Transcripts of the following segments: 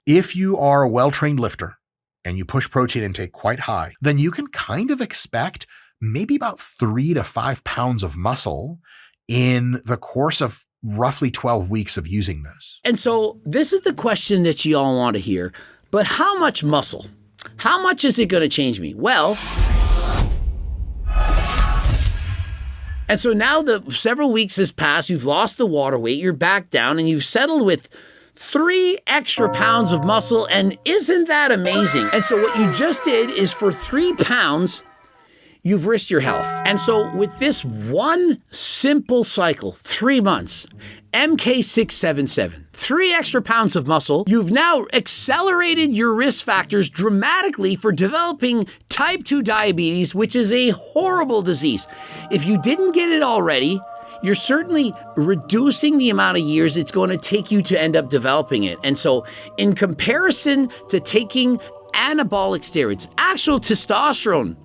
If you are a well-trained lifter and you push protein intake quite high, then you can kind of expect maybe about 3 to 5 pounds of muscle in the course of roughly 12 weeks of using this. And so this is the question that you all want to hear, but how much muscle? How much is it going to change me? Well, and so now that several weeks has passed, you've lost the water weight, you're back down, and you've settled with 3 extra pounds of muscle, and isn't that amazing? And so what you just did is for 3 pounds, you've risked your health. And so with this one simple cycle, 3 months, Mk677, 3 extra pounds of muscle, you've now accelerated your risk factors dramatically for developing type 2 diabetes, which is a horrible disease. If you didn't get it already, you're certainly reducing the amount of years it's going to take you to end up developing it. And so in comparison to taking anabolic steroids, actual testosterone,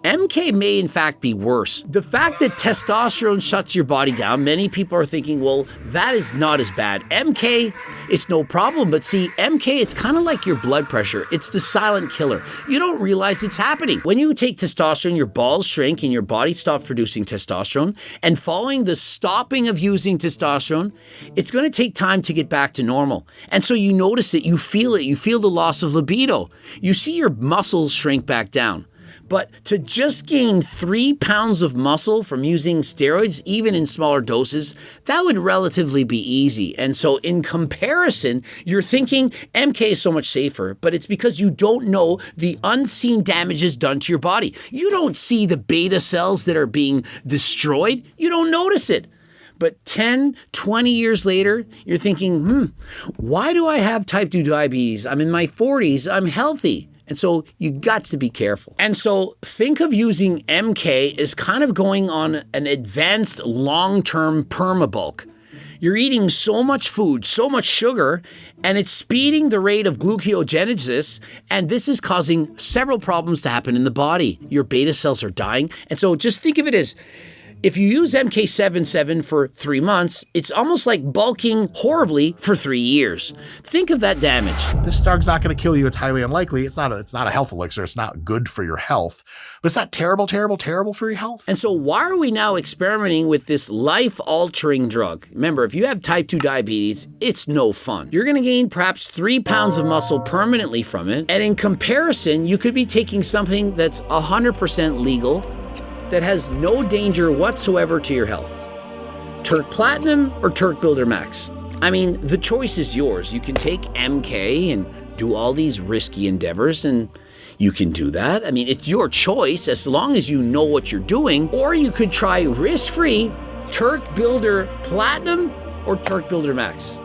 MK may in fact be worse. The fact that testosterone shuts your body down, many people are thinking, well, that is not as bad. MK, it's no problem. But see, MK, it's kind of like your blood pressure. It's the silent killer. You don't realize it's happening. When you take testosterone, your balls shrink and your body stops producing testosterone. And following the stopping of using testosterone, it's going to take time to get back to normal. And so you notice it, you feel the loss of libido. You see your muscles shrink back down. But to just gain 3 pounds of muscle from using steroids, even in smaller doses, that would relatively be easy. And so in comparison, you're thinking MK is so much safer, but it's because you don't know the unseen damages done to your body. You don't see the beta cells that are being destroyed. You don't notice it. But 10, 20 years later, you're thinking, why do I have type 2 diabetes? I'm in my 40s, I'm healthy. And so you got to be careful. And so think of using MK as kind of going on an advanced long-term permabulk. You're eating so much food, so much sugar, and it's speeding the rate of gluconeogenesis, and this is causing several problems to happen in the body. Your beta cells are dying. And so just think of it as, if you use Mk677 for 3 months, it's almost like bulking horribly for 3 years. Think of that damage. This drug's not going to kill you. It's highly unlikely. It's not a health elixir. It's not good for your health. But it's not terrible, terrible, terrible for your health. And so why are we now experimenting with this life-altering drug? Remember, if you have type 2 diabetes, it's no fun. You're going to gain perhaps 3 pounds of muscle permanently from it. And in comparison, you could be taking something that's 100% legal, that has no danger whatsoever to your health. Turk Platinum or Turk Builder Max? I mean, the choice is yours. You can take MK and do all these risky endeavors, and you can do that. I mean, it's your choice as long as you know what you're doing. Or you could try risk-free Turk Builder Platinum or Turk Builder Max.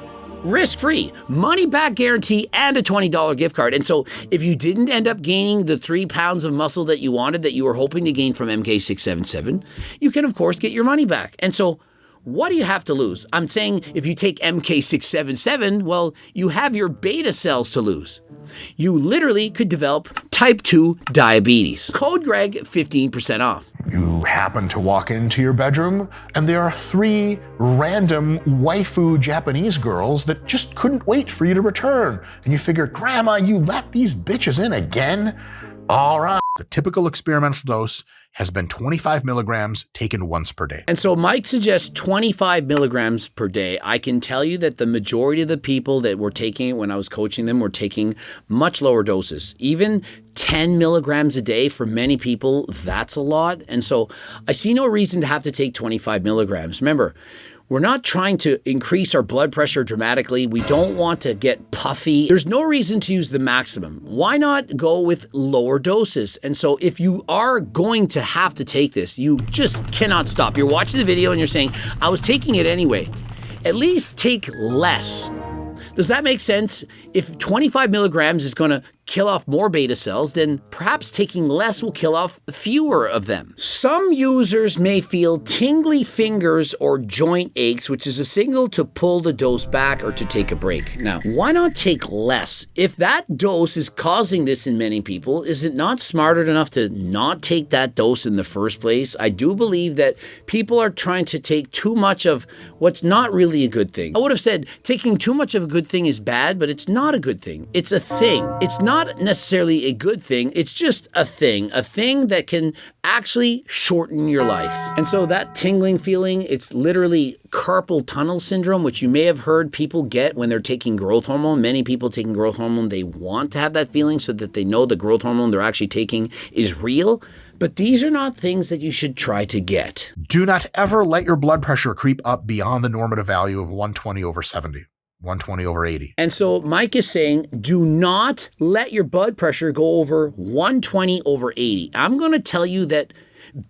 Risk-free, money-back guarantee, and a $20 gift card. And so if you didn't end up gaining the 3 pounds of muscle that you wanted, that you were hoping to gain from Mk677, you can, of course, get your money back. And so what do you have to lose? I'm saying if you take Mk677, well, you have your beta cells to lose. You literally could develop type 2 diabetes. Code Greg, 15% off. You happen to walk into your bedroom, and there are 3 random waifu Japanese girls that just couldn't wait for you to return. And you figure, Grandma, you let these bitches in again? All right. The typical experimental dose has been 25 milligrams taken once per day. And so Mike suggests 25 milligrams per day. I can tell you that the majority of the people that were taking it when I was coaching them were taking much lower doses. Even 10 milligrams a day for many people, that's a lot. And so I see no reason to have to take 25 milligrams. Remember, we're not trying to increase our blood pressure dramatically. We don't want to get puffy. There's no reason to use the maximum. Why not go with lower doses? And so if you are going to have to take this, you just cannot stop. You're watching the video and you're saying, I was taking it anyway. At least take less. Does that make sense? If 25 milligrams is going to kill off more beta cells, then perhaps taking less will kill off fewer of them. Some users may feel tingly fingers or joint aches, which is a signal to pull the dose back or to take a break. Now, why not take less? If that dose is causing this in many people, is it not smarter enough to not take that dose in the first place? I do believe that people are trying to take too much of what's not really a good thing. I would have said taking too much of a good thing is bad, but it's not a good thing. It's a thing. It's not necessarily a good thing. It's just a thing that can actually shorten your life. And so that tingling feeling, it's literally carpal tunnel syndrome, which you may have heard people get when they're taking growth hormone. Many people taking growth hormone, they want to have that feeling so that they know the growth hormone they're actually taking is real. But these are not things that you should try to get. Do not ever let your blood pressure creep up beyond the normative value of 120/70. 120/80. And so Mike is saying, do not let your blood pressure go over 120/80. I'm going to tell you that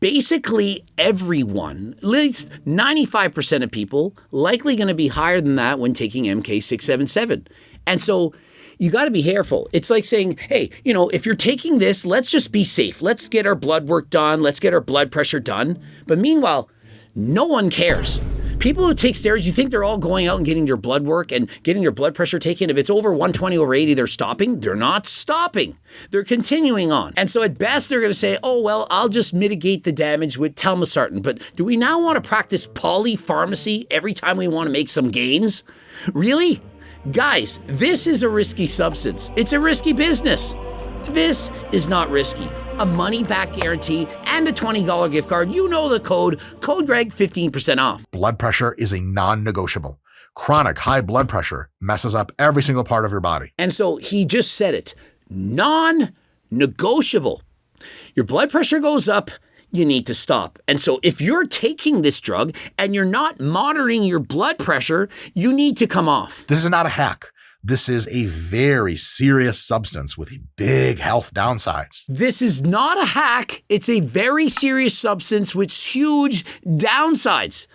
basically everyone, at least 95% of people, likely going to be higher than that when taking Mk677. And so you got to be careful. It's like saying, hey, if you're taking this, let's just be safe. Let's get our blood work done. Let's get our blood pressure done. But meanwhile, no one cares. People who take steroids, you think they're all going out and getting their blood work and getting their blood pressure taken. If it's over 120/80, they're stopping. They're not stopping. They're continuing on. And so at best, they're going to say, oh, well, I'll just mitigate the damage with telmisartan. But do we now want to practice polypharmacy every time we want to make some gains? Really? Guys, this is a risky substance. It's a risky business. This is not risky. A money-back guarantee and a $20 gift card. You know the code Greg, 15% off. Blood pressure is a non-negotiable. Chronic high blood pressure messes up every single part of your body. And so he just said it. Non-negotiable. Your blood pressure goes up, you need to stop. And so if you're taking this drug and you're not monitoring your blood pressure, you need to come off. This is not a hack. This is a very serious substance with big health downsides. This is not a hack. It's a very serious substance with huge downsides.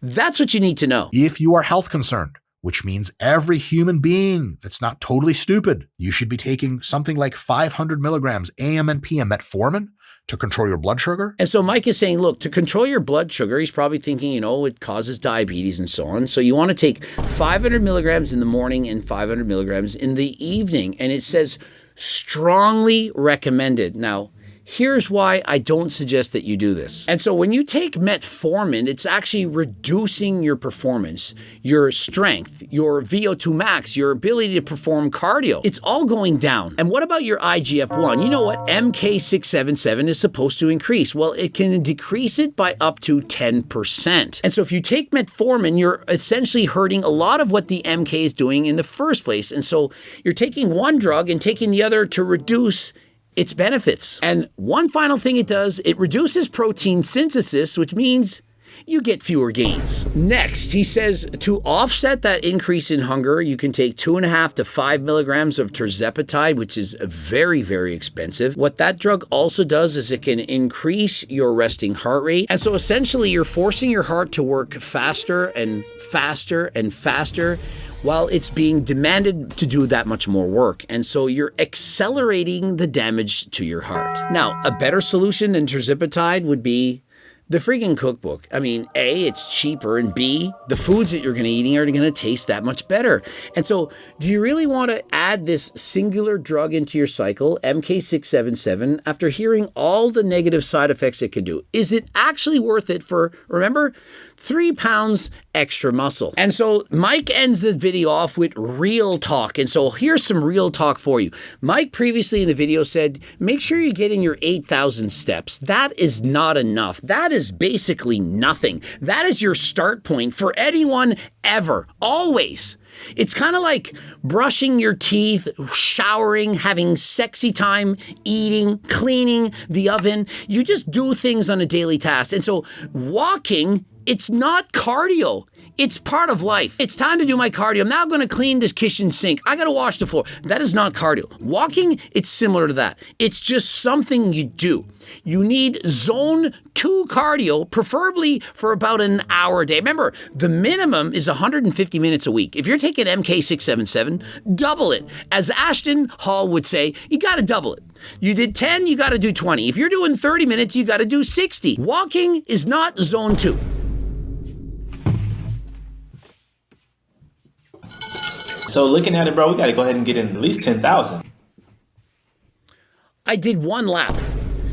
That's what you need to know. If you are health concerned, which means every human being that's not totally stupid, you should be taking something like 500 milligrams AM and PM metformin to control your blood sugar. And so Mike is saying, look, to control your blood sugar, he's probably thinking, it causes diabetes and so on. So you want to take 500 milligrams in the morning and 500 milligrams in the evening. And it says strongly recommended. Now, here's why I don't suggest that you do this. And so when you take metformin, it's actually reducing your performance, your strength, your VO2 max, your ability to perform cardio. It's all going down. And what about your IGF-1? You know what Mk677 is supposed to increase? Well, it can decrease it by up to 10%. And so if you take metformin, you're essentially hurting a lot of what the MK is doing in the first place. And so you're taking one drug and taking the other to reduce its benefits. And one final thing it does, it reduces protein synthesis, which means you get fewer gains. Next, he says to offset that increase in hunger, you can take 2.5 to 5 milligrams of tirzepatide, which is very, very expensive. What that drug also does is it can increase your resting heart rate. And so essentially you're forcing your heart to work faster and faster and faster while it's being demanded to do that much more work. And so you're accelerating the damage to your heart. Now, a better solution than tirzepatide would be the friggin' cookbook. I mean, A, it's cheaper, and B, the foods that you're going to be eating are going to taste that much better. And so do you really want to add this singular drug into your cycle, Mk677, after hearing all the negative side effects it could do? Is it actually worth it for, remember, 3 pounds extra muscle? And so Mike ends the video off with real talk. And so here's some real talk for you. Mike previously in the video said, make sure you get in your 8,000 steps. That is not enough. That is basically nothing. That is your start point for anyone ever, always. It's kind of like brushing your teeth, showering, having sexy time, eating, cleaning the oven. You just do things on a daily task. And so walking, it's not cardio. It's part of life. It's time to do my cardio. I'm now going to clean the kitchen sink. I got to wash the floor. That is not cardio. Walking, it's similar to that. It's just something you do. You need zone 2 cardio, preferably for about an hour a day. Remember, the minimum is 150 minutes a week. If you're taking Mk677, double it. As Ashton Hall would say, you got to double it. You did 10, you got to do 20. If you're doing 30 minutes, you got to do 60. Walking is not zone 2. So looking at it, bro, we got to go ahead and get in at least 10,000. I did 1 lap.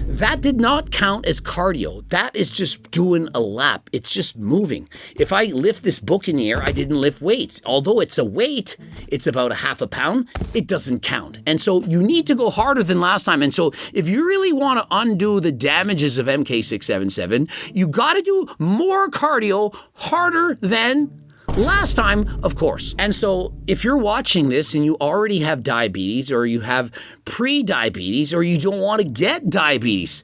That did not count as cardio. That is just doing a lap. It's just moving. If I lift this book in the air, I didn't lift weights. Although it's a weight, it's about a half a pound, it doesn't count. And so you need to go harder than last time. And so if you really want to undo the damages of Mk677, you got to do more cardio harder than last time, of course. And so if you're watching this and you already have diabetes, or you have pre-diabetes, or you don't want to get diabetes,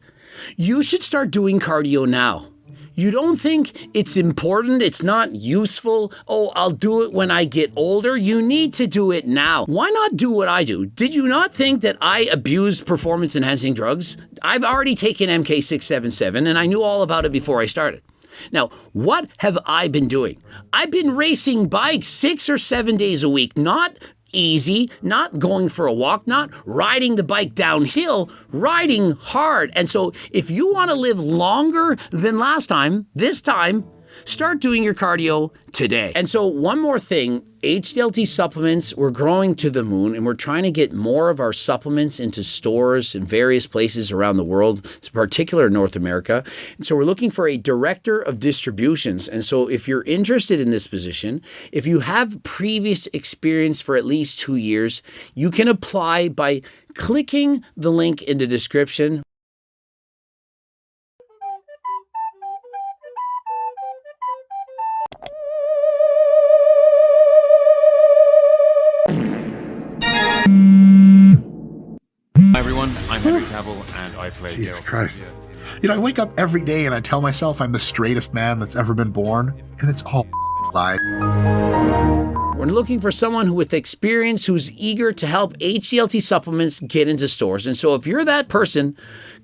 you should start doing cardio now. You don't think it's important, it's not useful, oh, I'll do it when I get older. You need to do it now. Why not do what I do? Did you not think that I abused performance-enhancing drugs? I've already taken Mk677 and I knew all about it before I started. Now, what have I been doing? I've been racing bikes 6 or 7 days a week, not easy, not going for a walk, not riding the bike downhill, riding hard. And so if you want to live longer than last time, this time, start doing your cardio today. And so one more thing, HDLT supplements, we're growing to the moon and we're trying to get more of our supplements into stores in various places around the world, in particular North America. And so we're looking for a director of distributions. And so if you're interested in this position, if you have previous experience for at least 2 years, you can apply by clicking the link in the description. Hi everyone, I'm Henry Cavill and I play Jesus Geralt. Christ. You know, I wake up every day and I tell myself I'm the straightest man that's ever been born, and it's all lies. We're looking for someone with experience who's eager to help HDLT supplements get into stores. And so if you're that person,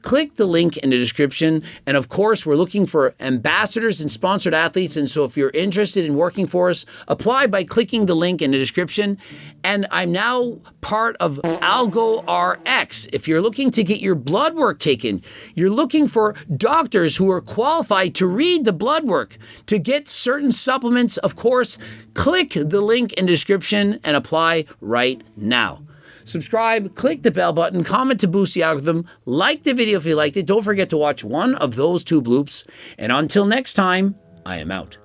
click the link in the description. And of course, we're looking for ambassadors and sponsored athletes. And so if you're interested in working for us, apply by clicking the link in the description. And I'm now part of Algo RX. If you're looking to get your blood work taken, you're looking for doctors who are qualified to read the blood work, to get certain supplements. Of course, click the link in the description and apply right now. Subscribe, click the bell button, comment to boost the algorithm, like the video if you liked it. Don't forget to watch one of those 2 bloops. And until next time, I am out.